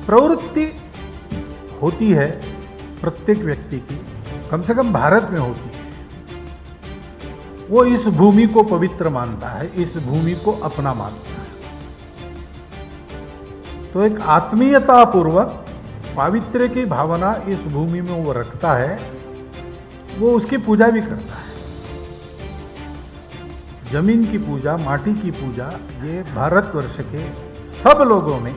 प्रवृत्ति होती है प्रत्येक व्यक्ति की, कम से कम भारत में होती है। वो इस भूमि को पवित्र मानता है, इस भूमि को अपना मानता है। तो एक आत्मीयता पूर्वक पावित्र्य की भावना इस भूमि में वो रखता है, वो उसकी पूजा भी करता है। जमीन की पूजा, माटी की पूजा, ये भारतवर्ष के सब लोगों में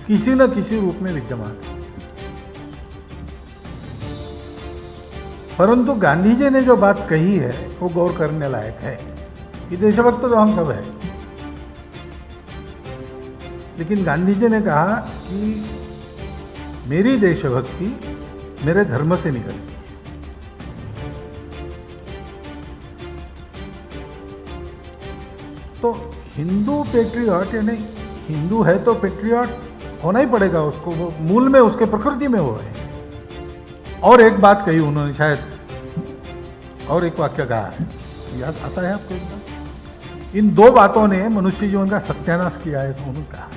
किसी न किसी रूप में विद्यमान है। परंतु गांधी जी ने जो बात कही है वो गौर करने लायक है कि देशभक्त तो हम सब हैं, लेकिन गांधी जी ने कहा कि मेरी देशभक्ति मेरे धर्म से निकलती है। तो हिंदू पेट्रियट, यानी हिंदू है तो पेट्रियट होना ही पड़ेगा उसको, वो मूल में उसके प्रकृति में वो है। और एक बात कही उन्होंने, शायद और एक वाक्य कहा है, याद आता है आपको एकदम? इन दो बातों ने मनुष्य जीवन का सत्यानाश किया है, तो उन्होंने कहा है।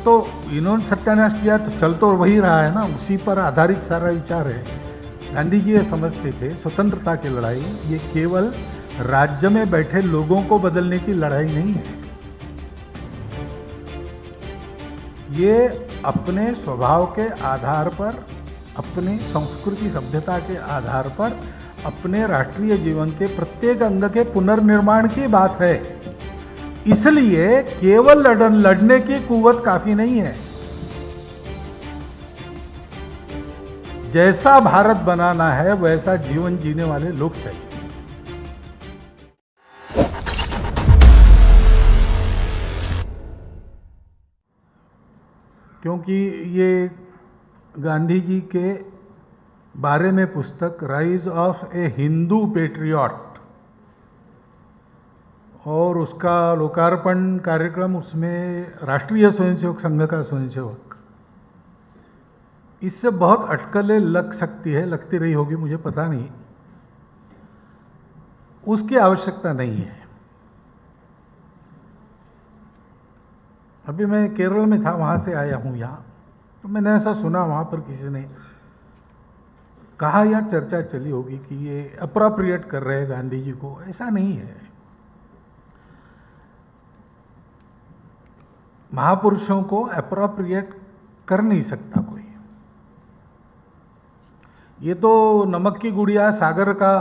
तो इन्होंने सत्यानाश किया तो चल तो वही रहा है ना, उसी पर आधारित सारा विचार है। गांधी जी ये समझते थे स्वतंत्रता की लड़ाई ये केवल राज्य में बैठे लोगों को बदलने की लड़ाई नहीं है, ये अपने स्वभाव के आधार पर, अपनी संस्कृति सभ्यता के आधार पर, अपने राष्ट्रीय जीवन के प्रत्येक अंग के पुनर्निर्माण की बात है। इसलिए केवल लड़ने की कुव्वत काफी नहीं है। जैसा भारत बनाना है वैसा जीवन जीने वाले लोग चाहिए। क्योंकि ये गांधी जी के बारे में पुस्तक rise of A Hindu patriot और उसका लोकार्पण कार्यक्रम, उसमें राष्ट्रीय स्वयंसेवक संघ का स्वयंसेवक, इससे बहुत अटकलें लग सकती है, लगती रही होगी, मुझे पता नहीं, उसकी आवश्यकता नहीं है। अभी मैं केरल में था, वहाँ से आया हूँ यहाँ, तो मैंने ऐसा सुना, वहाँ पर किसी ने कहा या चर्चा चली होगी कि ये अप्रोप्रिएट कर रहे हैं गांधी जी को। ऐसा नहीं है। महापुरुषों को अप्रोप्रिएट कर नहीं सकता कोई। ये तो नमक की गुड़िया सागर का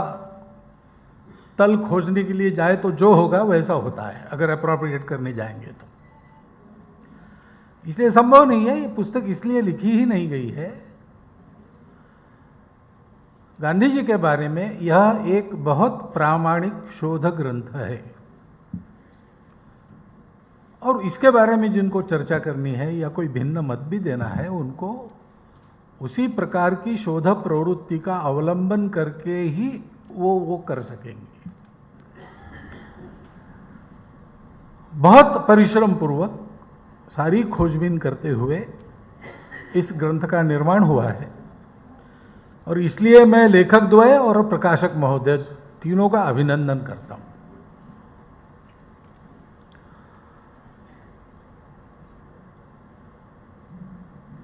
तल खोजने के लिए जाए तो जो होगा वैसा होता है, अगर अप्रोप्रिएट करने जाएंगे तो। इसलिए संभव नहीं है। ये पुस्तक इसलिए लिखी ही नहीं गई है। गांधी जी के बारे में यह एक बहुत प्रामाणिक शोध ग्रंथ है, और इसके बारे में जिनको चर्चा करनी है या कोई भिन्न मत भी देना है, उनको उसी प्रकार की शोध प्रवृत्ति का अवलंबन करके ही वो कर सकेंगे। बहुत परिश्रम पूर्वक सारी खोजबीन करते हुए इस ग्रंथ का निर्माण हुआ है, और इसलिए मैं लेखक द्वय और प्रकाशक महोदय तीनों का अभिनंदन करता हूं।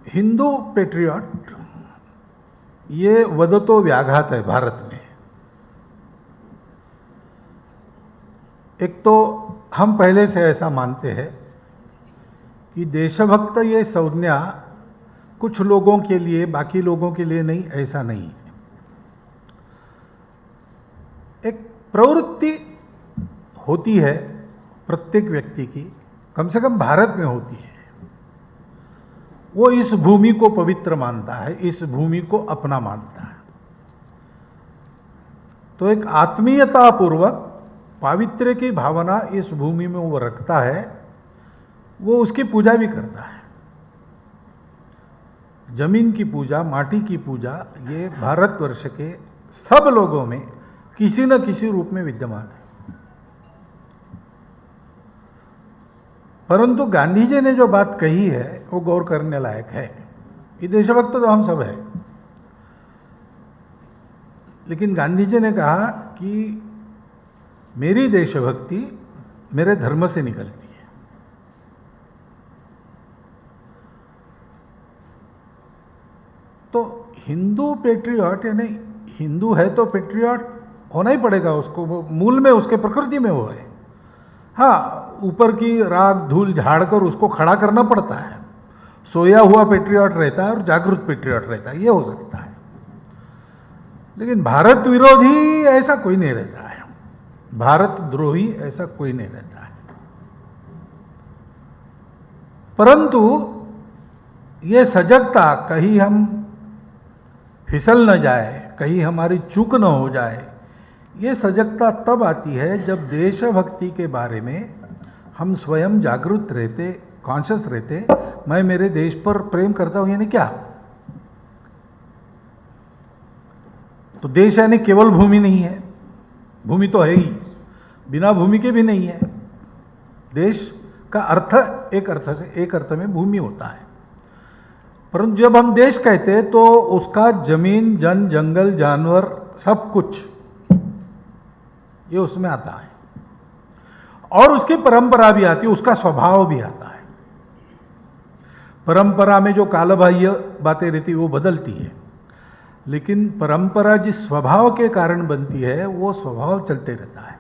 हिंदू पेट्रियट ये वदतो व्याघात है भारत में। एक तो हम पहले से ऐसा मानते हैं कि देशभक्त ये संज्ञा कुछ लोगों के लिए, बाकी लोगों के लिए नहीं, ऐसा नहीं है। एक प्रवृत्ति होती है प्रत्येक व्यक्ति की, कम से कम भारत में होती है, वो इस भूमि को पवित्र मानता है, इस भूमि को अपना मानता है। तो एक आत्मीयता पूर्वक पावित्र्य की भावना इस भूमि में वो रखता है, वो उसकी पूजा भी करता है। जमीन की पूजा, माटी की पूजा, ये भारतवर्ष के सब लोगों में किसी न किसी रूप में विद्यमान है। परंतु गांधी जी ने जो बात कही है वो गौर करने लायक है कि देशभक्त तो हम सब हैं, लेकिन गांधी जी ने कहा कि मेरी देशभक्ति मेरे धर्म से निकलती है। तो हिंदू पेट्रियट यानी हिंदू है तो पेट्रियट होना ही पड़ेगा उसको, वो मूल में उसके प्रकृति में वो है। हाँ, ऊपर की राख धूल झाड़कर उसको खड़ा करना पड़ता है। सोया हुआ पेट्रियट रहता है और जागरूक पेट्रियट रहता है, ये हो सकता है। लेकिन भारत विरोधी ऐसा कोई नहीं रहता है, भारत द्रोही ऐसा कोई नहीं रहता है। परंतु ये सजगता, कहीं हम फिसल न जाए, कहीं हमारी चूक न हो जाए, ये सजगता तब आती है जब देशभक्ति के बारे में हम स्वयं जागरूक रहते, कॉन्शियस रहते। मैं मेरे देश पर प्रेम करता हूं यानी क्या? तो देश यानी केवल भूमि नहीं है, भूमि तो है ही, बिना भूमि के भी नहीं है। देश का अर्थ एक अर्थ में भूमि होता है। परंतु जब हम देश कहते हैं तो उसका जमीन, जन, जंगल, जानवर, सब कुछ ये उसमें आता है। और उसकी परंपरा भी आती है, उसका स्वभाव भी आता है। परंपरा में जो कालबाह्य बातें रहती है वो बदलती है, लेकिन परंपरा जिस स्वभाव के कारण बनती है वो स्वभाव चलते रहता है।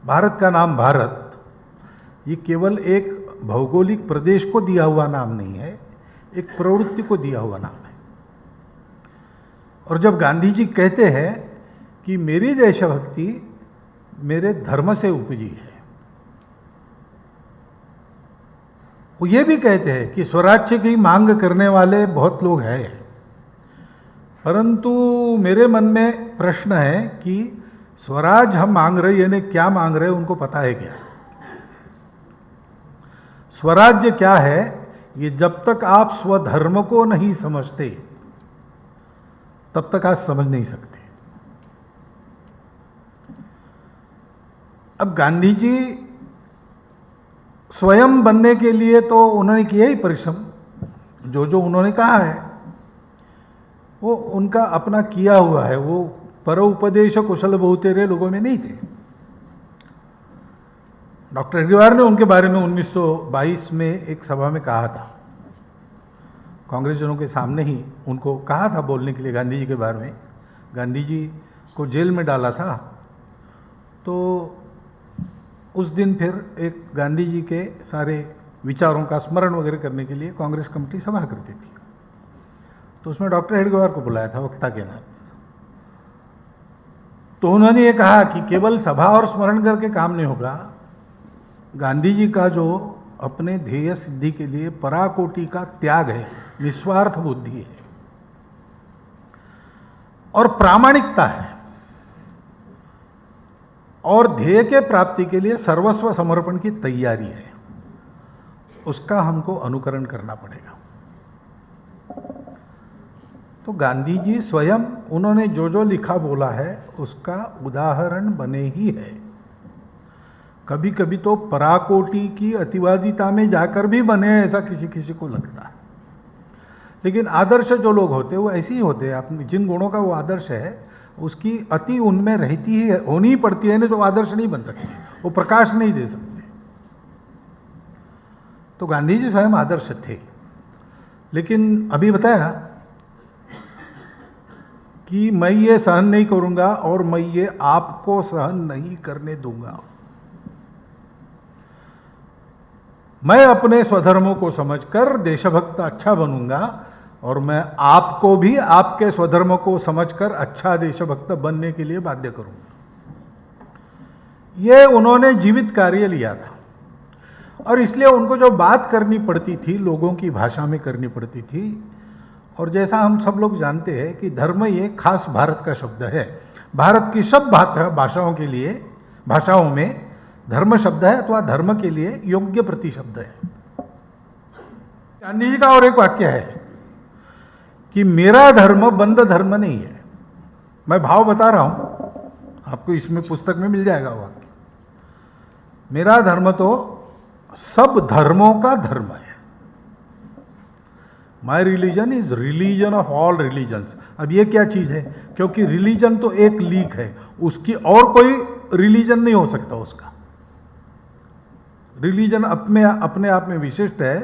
भारत का नाम भारत ये केवल एक भौगोलिक प्रदेश को दिया हुआ नाम नहीं है, एक प्रवृत्ति को दिया हुआ नाम है। और जब गांधी जी कहते हैं कि मेरी देशभक्ति मेरे धर्म से उपजी है, वो ये भी कहते हैं कि स्वराज्य की मांग करने वाले बहुत लोग हैं, परंतु मेरे मन में प्रश्न है कि स्वराज हम मांग रहे यानी क्या मांग रहे, उनको पता है क्या? स्वराज्य क्या है, ये जब तक आप स्वधर्म को नहीं समझते तब तक आप समझ नहीं सकते। अब गांधी जी स्वयं बनने के लिए तो उन्होंने किया ही परिश्रम, जो जो उन्होंने कहा है वो उनका अपना किया हुआ है, वो परोपदेश कुशल बहुतेरे लोगों में नहीं थे। डॉक्टर हेडगेवार ने उनके बारे में 1922 में एक सभा में कहा था, कांग्रेस जनों के सामने ही उनको कहा था बोलने के लिए गांधी जी के बारे में। गांधी जी को जेल में डाला था, तो उस दिन फिर एक गांधी जी के सारे विचारों का स्मरण वगैरह करने के लिए कांग्रेस कमेटी सभा करती थी। तो उसमें डॉक्टर हेडगेवार को बुलाया था वक्ता के नाते। तो उन्होंने ये कहा कि केवल सभा और स्मरण करके काम नहीं होगा, गांधी जी का जो अपने ध्येय सिद्धि के लिए पराकोटि का त्याग है, निस्वार्थ बुद्धि है और प्रामाणिकता है, और ध्येय के प्राप्ति के लिए सर्वस्व समर्पण की तैयारी है, उसका हमको अनुकरण करना पड़ेगा। तो गांधी जी स्वयं उन्होंने जो जो लिखा बोला है उसका उदाहरण बने ही है। कभी कभी तो पराकोटि की अतिवादिता में जाकर भी बने, ऐसा किसी किसी को लगता है। लेकिन आदर्श जो लोग होते हैं वो ऐसे ही होते हैं, अपने जिन गुणों का वो आदर्श है उसकी अति उनमें रहती ही है, होनी ही पड़ती है, नहीं तो आदर्श नहीं बन सकते, वो प्रकाश नहीं दे सकते। तो गांधी जी स्वयं आदर्श थे, लेकिन अभी बताया कि मैं ये सहन नहीं करूंगा और मैं ये आपको सहन नहीं करने दूंगा। मैं अपने स्वधर्मों को समझकर देशभक्त अच्छा बनूंगा और मैं आपको भी आपके स्वधर्म को समझकर अच्छा देशभक्त बनने के लिए बाध्य करूंगा। ये उन्होंने जीवित कार्य लिया था और इसलिए उनको जो बात करनी पड़ती थी लोगों की भाषा में करनी पड़ती थी। और जैसा हम सब लोग जानते हैं कि धर्म ये खास भारत का शब्द है। भारत की सब भाषाओं के लिए, भाषाओं में धर्म शब्द है अथवा धर्म के लिए योग्य प्रतिशब्द है। गांधी जी का और एक वाक्य है कि मेरा धर्म बंद धर्म नहीं है। मैं भाव बता रहा हूं, आपको इसमें पुस्तक में मिल जाएगा वाक्य। मेरा धर्म तो सब धर्मों का धर्म है। My religion is religion of all religions. अब ये क्या चीज है? क्योंकि रिलीजन तो एक लीग है, उसकी और कोई रिलीजन नहीं हो सकता। उसका रिलीजन अपने आप में विशिष्ट है।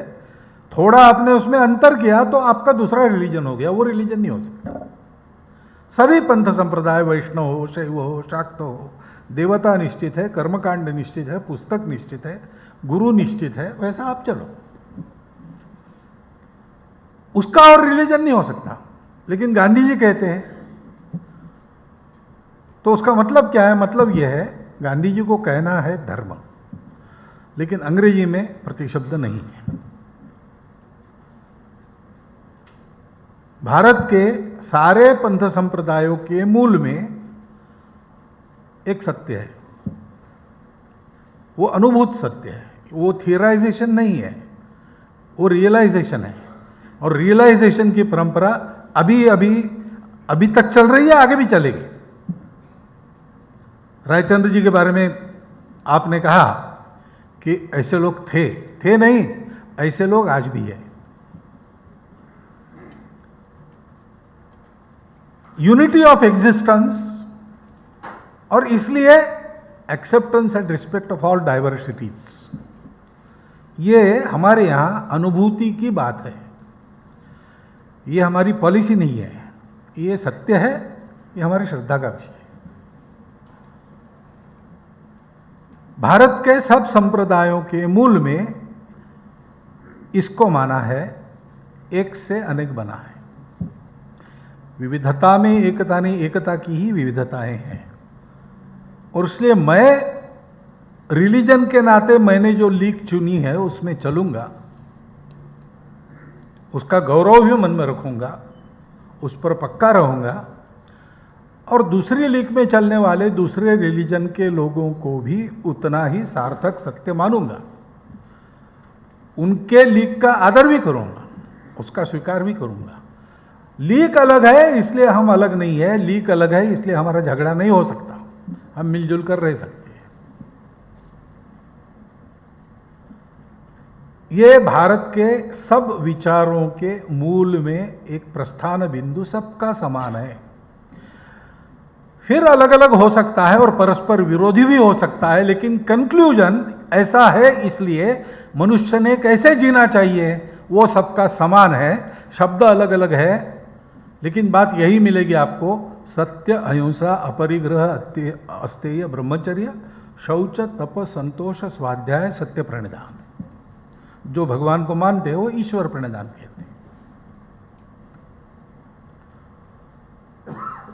थोड़ा आपने उसमें अंतर किया तो आपका दूसरा रिलीजन हो गया, वो रिलीजन नहीं हो सकता। सभी पंथ संप्रदाय, वैष्णव हो, शैव हो, शाक्त हो, देवता निश्चित है, कर्मकांड निश्चित है, पुस्तक निश्चित है, गुरु निश्चित है, वैसा आप चलो। उसका और रिलीजन नहीं हो सकता। लेकिन गांधी जी कहते हैं तो उसका मतलब क्या है? मतलब यह है, गांधी जी को कहना है धर्म, लेकिन अंग्रेजी में प्रतिशब्द नहीं है। भारत के सारे पंथ संप्रदायों के मूल में एक सत्य है, वो अनुभूत सत्य है, वो थियराइजेशन नहीं है, वो रियलाइजेशन है। और रियलाइजेशन की परंपरा अभी तक चल रही है, आगे भी चलेगी। रायचंद्र जी के बारे में आपने कहा कि ऐसे लोग थे नहीं, ऐसे लोग आज भी है। यूनिटी ऑफ एग्जिस्टेंस, और इसलिए acceptance and respect of all diversities, ये हमारे यहां अनुभूति की बात है। ये हमारी पॉलिसी नहीं है, ये सत्य है, ये हमारी श्रद्धा का विषय है। भारत के सब संप्रदायों के मूल में इसको माना है, एक से अनेक बना है। विविधता में एकता नहीं, एकता की ही विविधताएं हैं। और इसलिए मैं रिलीजन के नाते मैंने जो लीग चुनी है उसमें चलूंगा, उसका गौरव भी मन में रखूंगा, उस पर पक्का रहूंगा। और दूसरी लीग में चलने वाले दूसरे रिलीजन के लोगों को भी उतना ही सार्थक सत्य मानूंगा, उनके लीग का आदर भी करूंगा, उसका स्वीकार भी करूंगा। लीग अलग है इसलिए हम अलग नहीं है, लीग अलग है इसलिए हमारा झगड़ा नहीं हो सकता, हम मिलजुल कर रह सकते हैं। ये भारत के सब विचारों के मूल में एक प्रस्थान बिंदु सबका समान है। फिर अलग अलग हो सकता है और परस्पर विरोधी भी हो सकता है, लेकिन कंक्लूजन ऐसा है, इसलिए मनुष्य ने कैसे जीना चाहिए वो सबका समान है। शब्द अलग अलग है, लेकिन बात यही मिलेगी आपको, सत्य, अहिंसा, अपरिग्रह, अस्तेय, ब्रह्मचर्य, शौच, तप, संतोष, स्वाध्याय, सत्य, प्रणिधान। जो भगवान को मानते हैं वो ईश्वर प्रणिधान कहते हैं।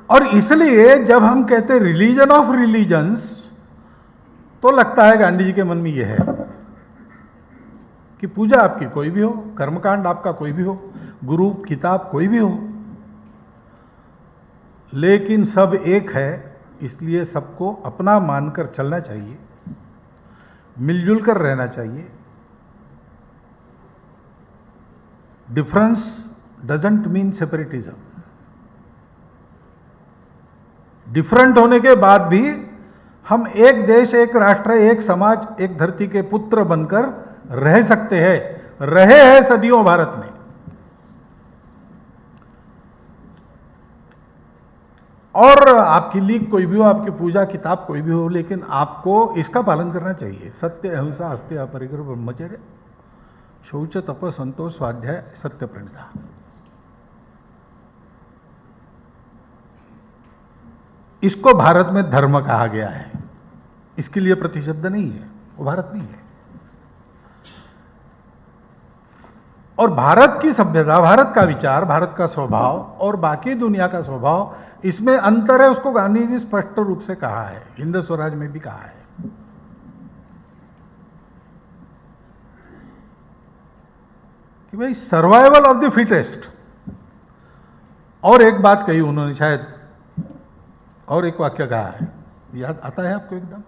और इसलिए जब हम कहते हैं रिलीजन ऑफ रिलीजन्स, तो लगता है गांधी जी के मन में यह है कि पूजा आपकी कोई भी हो, कर्मकांड आपका कोई भी हो, गुरु किताब कोई भी हो, लेकिन सब एक है, इसलिए सबको अपना मानकर चलना चाहिए, मिलजुल कर रहना चाहिए। Difference doesn't mean separatism. Different होने के बाद भी हम एक देश, एक राष्ट्र, एक समाज, एक धरती के पुत्र बनकर रह सकते हैं, रहे हैं सदियों भारत में। और आपकी लीग कोई भी हो, आपकी पूजा किताब कोई भी हो, लेकिन आपको इसका पालन करना चाहिए। सत्य, अहिंसा, अस्तेय, अपरिग्रह, ब्रह्मचर्य, शौच, तप, संतोष, स्वाध्याय, सत्य, प्रणिधान। इसको भारत में धर्म कहा गया है। इसके लिए प्रतिशब्द नहीं है, वो भारत नहीं है। और भारत की सभ्यता, भारत का विचार, भारत का स्वभाव और बाकी दुनिया का स्वभाव, इसमें अंतर है। उसको गांधी जी स्पष्ट रूप से कहा है, हिंद स्वराज में भी कहा है कि भाई सर्वाइवल ऑफ द फिटेस्ट। और एक बात कही उन्होंने, शायद और एक वाक्य कहा है, याद आता है आपको एकदम?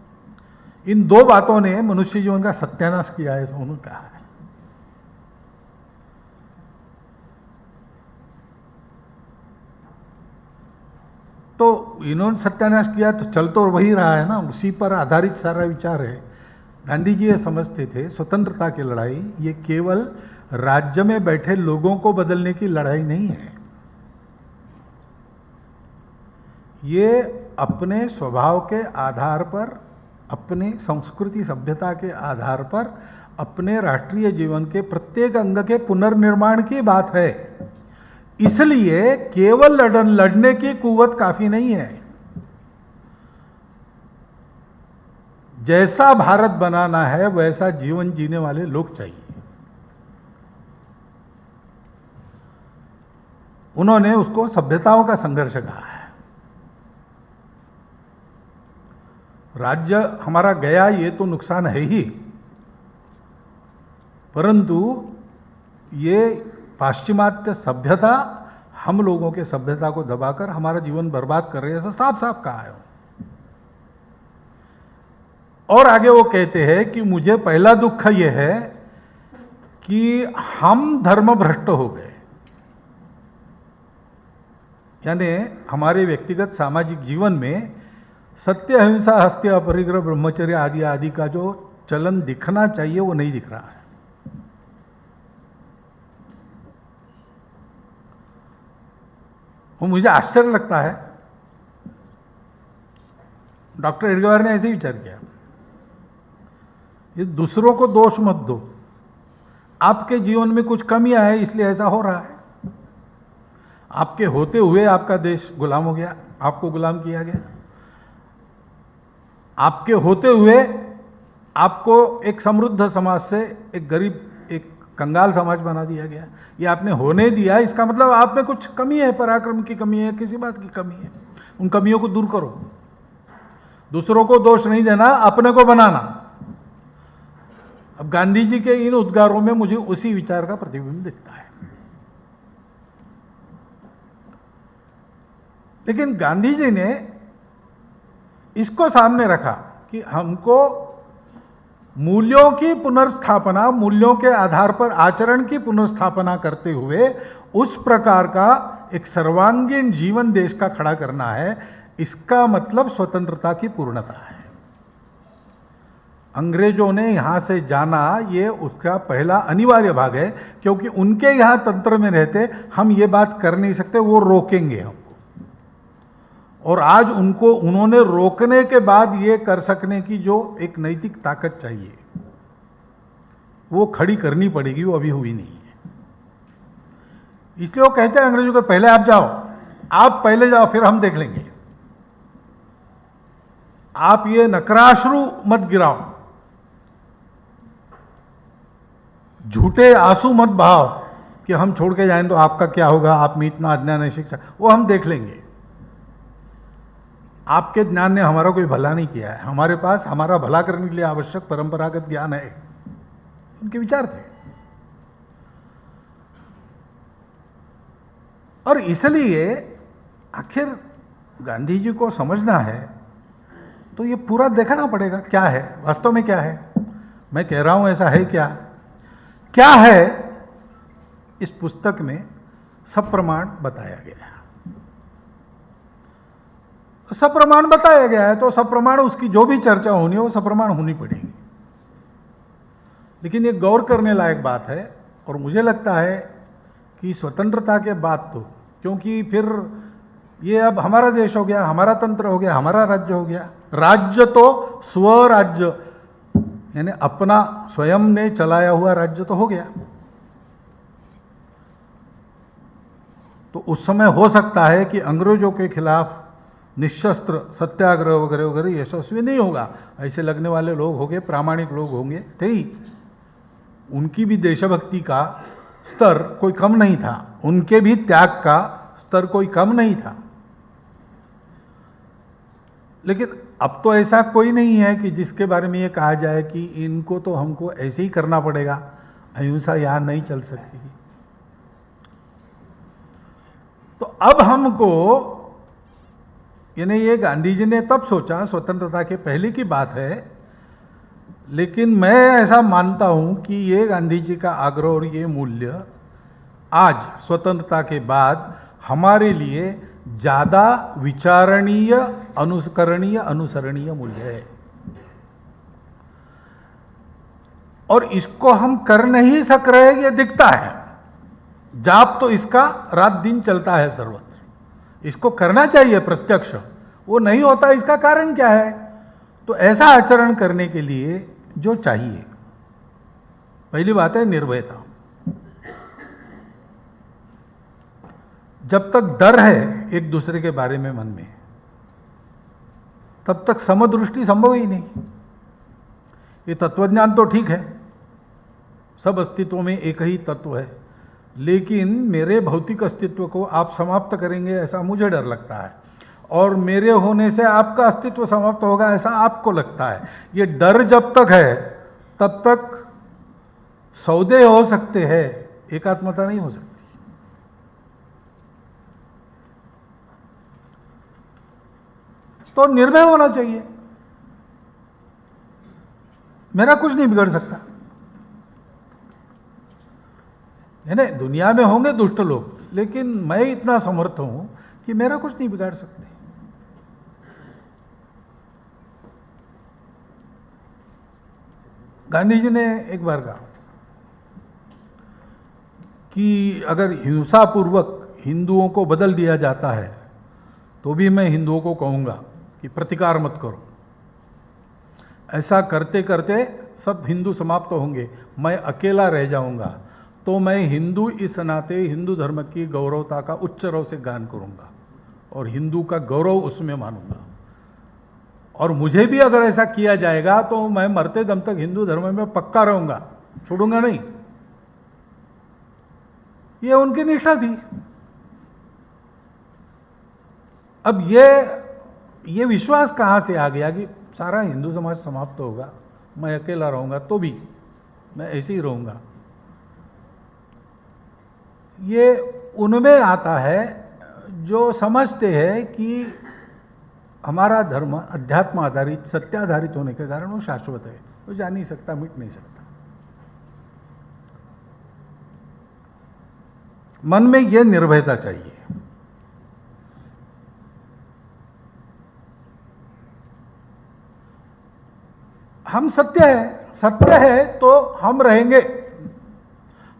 इन दो बातों ने मनुष्य जीवन का सत्यानाश किया है, तो उन्होंने कहा है। तो इन्होंने सत्यानाश किया तो चल तो वही रहा है ना, उसी पर आधारित सारा विचार है। गांधी जी ये समझते थे स्वतंत्रता की लड़ाई ये केवल राज्य में बैठे लोगों को बदलने की लड़ाई नहीं है। ये अपने स्वभाव के आधार पर, अपने संस्कृति सभ्यता के आधार पर, अपने राष्ट्रीय जीवन के प्रत्येक अंग के पुनर्निर्माण की बात है। इसलिए केवल लड़ने की कुव्वत काफी नहीं है। जैसा भारत बनाना है वैसा जीवन जीने वाले लोग चाहिए। उन्होंने उसको सभ्यताओं का संघर्ष कहा है। राज्य हमारा गया ये तो नुकसान है ही, परंतु ये पाश्चिमात्य सभ्यता हम लोगों के सभ्यता को दबाकर हमारा जीवन बर्बाद कर रही है, ऐसा साफ साफ कहा है। और आगे वो कहते हैं कि मुझे पहला दुख ये है कि हम धर्म भ्रष्ट हो गए, यानी हमारे व्यक्तिगत सामाजिक जीवन में सत्य, अहिंसा, हस्त्य, अपरिग्रह, ब्रह्मचर्य आदि आदि का जो चलन दिखना चाहिए वो नहीं दिख रहा है। वो मुझे आश्चर्य लगता है। डॉक्टर एडगर ने ऐसे ही विचार किया, ये दूसरों को दोष मत दो, आपके जीवन में कुछ कमियां है इसलिए ऐसा हो रहा है। आपके होते हुए आपका देश गुलाम हो गया, आपको गुलाम किया गया। आपके होते हुए आपको एक समृद्ध समाज से एक गरीब, एक कंगाल समाज बना दिया गया। ये आपने होने दिया, इसका मतलब आप में कुछ कमी है, पराक्रम की कमी है, किसी बात की कमी है। उन कमियों को दूर करो। दूसरों को दोष नहीं देना, अपने को बनाना। अब गांधी जी के इन उद्गारों में मुझे उसी विचार का प्रतिबिंब दिखता है। लेकिन गांधी जी ने इसको सामने रखा कि हमको मूल्यों की पुनर्स्थापना, मूल्यों के आधार पर आचरण की पुनर्स्थापना करते हुए उस प्रकार का एक सर्वांगीण जीवन देश का खड़ा करना है। इसका मतलब स्वतंत्रता की पूर्णता है। अंग्रेजों ने यहां से जाना, ये उसका पहला अनिवार्य भाग है, क्योंकि उनके यहां तंत्र में रहते हम ये बात कर नहीं सकते, वो रोकेंगे हमको। और आज उन्होंने रोकने के बाद ये कर सकने की जो एक नैतिक ताकत चाहिए वो खड़ी करनी पड़ेगी, वो अभी हुई नहीं है। इसलिए वो कहते हैं अंग्रेजों को, पहले आप जाओ, आप पहले जाओ, फिर हम देख लेंगे। आप ये नकराश्रु मत गिराओ, झूठे आंसू मत बहाओ कि हम छोड़ के जाएं तो आपका क्या होगा, आप में इतना अज्ञान है, शिक्षा, वो हम देख लेंगे। आपके ज्ञान ने हमारा कोई भला नहीं किया है, हमारे पास हमारा भला करने के लिए आवश्यक परंपरागत ज्ञान है। उनके विचार थे। और इसलिए आखिर गांधी जी को समझना है तो ये पूरा देखना पड़ेगा, क्या है वास्तव में, क्या है। मैं कह रहा हूं ऐसा है क्या है। इस पुस्तक में सप्रमाण बताया गया है। सप्रमाण बताया गया है तो सप्रमाण, उसकी जो भी चर्चा होनी है वो सप्रमाण होनी पड़ेगी। लेकिन ये गौर करने लायक बात है। और मुझे लगता है कि स्वतंत्रता के बाद तो, क्योंकि फिर ये अब हमारा देश हो गया, हमारा तंत्र हो गया, हमारा राज्य हो गया। राज्य तो स्वराज्य, यानी अपना स्वयं ने चलाया हुआ राज्य तो हो गया। तो उस समय हो सकता है कि अंग्रेजों के खिलाफ निशस्त्र सत्याग्रह वगैरह वगैरह यशस्वी नहीं होगा। ऐसे लगने वाले लोग होंगे, प्रामाणिक लोग होंगे, थे ही। उनकी भी देशभक्ति का स्तर कोई कम नहीं था, उनके भी त्याग का स्तर कोई कम नहीं था। लेकिन अब तो ऐसा कोई नहीं है कि जिसके बारे में ये कहा जाए कि इनको तो हमको ऐसे ही करना पड़ेगा, अहिंसा यहां नहीं चल सकती। तो अब हमको, यानी ये गांधी जी ने तब सोचा, स्वतंत्रता के पहले की बात है, लेकिन मैं ऐसा मानता हूं कि ये गांधी जी का आग्रह और ये मूल्य आज स्वतंत्रता के बाद हमारे लिए ज्यादा विचारणीय, अनुकरणीय, अनुसरणीय मूल्य है। और इसको हम कर नहीं सक रहे, ये दिखता है। जाप तो इसका रात दिन चलता है सर्वत्र, इसको करना चाहिए प्रत्यक्ष, वो नहीं होता। इसका कारण क्या है? तो ऐसा आचरण करने के लिए जो चाहिए, पहली बात है निर्भयता। जब तक डर है एक दूसरे के बारे में मन में, तब तक समदृष्टि संभव ही नहीं। ये तत्वज्ञान तो ठीक है, सब अस्तित्व में एक ही तत्व है, लेकिन मेरे भौतिक अस्तित्व को आप समाप्त करेंगे ऐसा मुझे डर लगता है, और मेरे होने से आपका अस्तित्व समाप्त होगा ऐसा आपको लगता है। ये डर जब तक है तब तक सौदे हो सकते हैं, एकात्मता नहीं हो सकती। तो निर्भय होना चाहिए, मेरा कुछ नहीं बिगड़ सकता है ना। दुनिया में होंगे दुष्ट लोग, लेकिन मैं इतना समर्थ हूं कि मेरा कुछ नहीं बिगाड़ सकते। गांधी जी ने एक बार कहा कि अगर हिंसापूर्वक हिंदुओं को बदल दिया जाता है तो भी मैं हिंदुओं को कहूंगा कि प्रतिकार मत करो। ऐसा करते करते सब हिंदू समाप्त होंगे, मैं अकेला रह जाऊंगा, तो मैं हिंदू इस नाते हिंदू धर्म की गौरवता का उच्च रव से गान करूंगा और हिंदू का गौरव उसमें मानूंगा। और मुझे भी अगर ऐसा किया जाएगा तो मैं मरते दम तक हिंदू धर्म में पक्का रहूंगा, छोड़ूंगा नहीं। ये उनकी निष्ठा थी। अब ये विश्वास कहां से आ गया कि सारा हिंदू समाज समाप्त होगा, मैं अकेला रहूंगा तो भी मैं ऐसे ही रहूंगा? ये उनमें आता है जो समझते हैं कि हमारा धर्म अध्यात्म आधारित, सत्य आधारित होने के कारण वो शाश्वत है, वो जा नहीं सकता, मिट नहीं सकता। मन में ये निर्भयता चाहिए। हम सत्य है तो हम रहेंगे,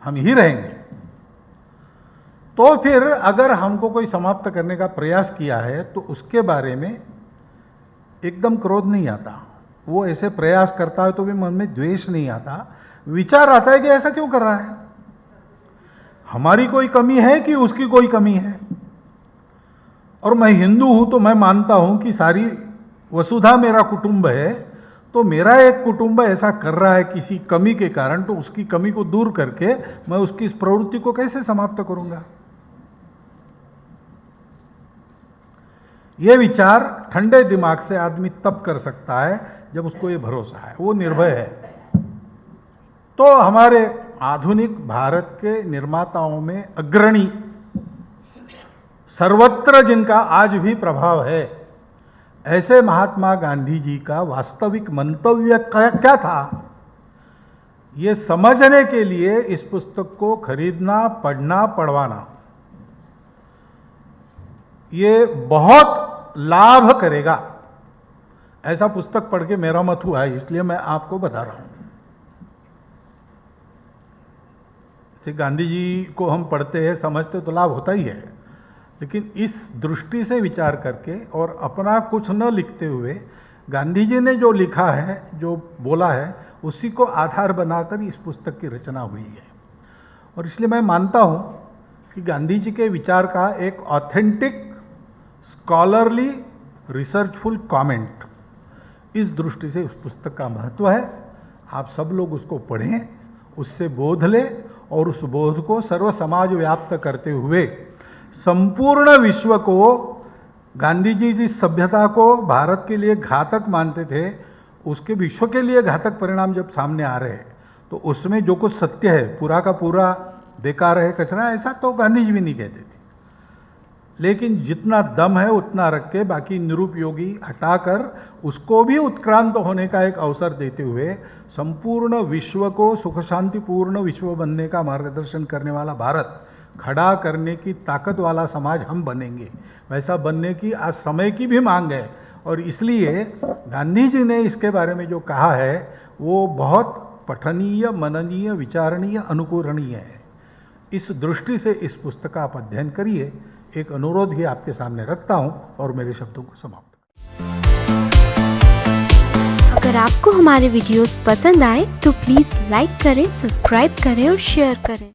हम ही रहेंगे। तो फिर अगर हमको कोई समाप्त करने का प्रयास किया है तो उसके बारे में एकदम क्रोध नहीं आता। वो ऐसे प्रयास करता है तो भी मन में द्वेष नहीं आता, विचार आता है कि ऐसा क्यों कर रहा है, हमारी कोई कमी है कि उसकी कोई कमी है। और मैं हिंदू हूं तो मैं मानता हूं कि सारी वसुधा मेरा कुटुंब है, तो मेरा एक कुटुंब ऐसा कर रहा है किसी कमी के कारण, तो उसकी कमी को दूर करके मैं उसकी इस प्रवृत्ति को कैसे समाप्त करूंगा। यह विचार ठंडे दिमाग से आदमी तब कर सकता है जब उसको ये भरोसा है, वो निर्भय है। तो हमारे आधुनिक भारत के निर्माताओं में अग्रणी, सर्वत्र जिनका आज भी प्रभाव है, ऐसे महात्मा गांधी जी का वास्तविक मंतव्य क्या था, ये समझने के लिए इस पुस्तक को खरीदना, पढ़ना, पढ़वाना ये बहुत लाभ करेगा। ऐसा पुस्तक पढ़ के मेरा मत हुआ है, इसलिए मैं आपको बता रहा हूं। जैसे गांधी जी को हम पढ़ते हैं, समझते तो लाभ होता ही है, लेकिन इस दृष्टि से विचार करके और अपना कुछ न लिखते हुए गांधी जी ने जो लिखा है, जो बोला है, उसी को आधार बनाकर इस पुस्तक की रचना हुई है। और इसलिए मैं मानता हूं कि गांधी जी के विचार का एक ऑथेंटिक स्कॉलरली रिसर्चफुल कमेंट, इस दृष्टि से उस पुस्तक का महत्व है। आप सब लोग उसको पढ़ें, उससे बोध लें और उस बोध को सर्व समाज व्याप्त करते हुए संपूर्ण विश्व को, गांधी जी जिस सभ्यता को भारत के लिए घातक मानते थे, उसके विश्व के लिए घातक परिणाम जब सामने आ रहे हैं, तो उसमें जो कुछ सत्य है पूरा का पूरा बेकार है, कचरा, ऐसा तो गांधी जी भी नहीं कहते थे। लेकिन जितना दम है उतना रख के बाकी निरुपयोगी हटाकर उसको भी उत्क्रांत होने का एक अवसर देते हुए संपूर्ण विश्व को सुख शांतिपूर्ण विश्व बनने का मार्गदर्शन करने वाला भारत खड़ा करने की ताकत वाला समाज हम बनेंगे, वैसा बनने की आज समय की भी मांग है। और इसलिए गांधी जी ने इसके बारे में जो कहा है वो बहुत पठनीय, मननीय, विचारणीय, अनुकरणीय है। इस दृष्टि से इस पुस्तक का आप अध्ययन करिए, एक अनुरोध ही आपके सामने रखता हूं और मेरे शब्दों को समाप्त। अगर आपको हमारे वीडियोस पसंद आए तो प्लीज़ लाइक करें, सब्सक्राइब करें और शेयर करें।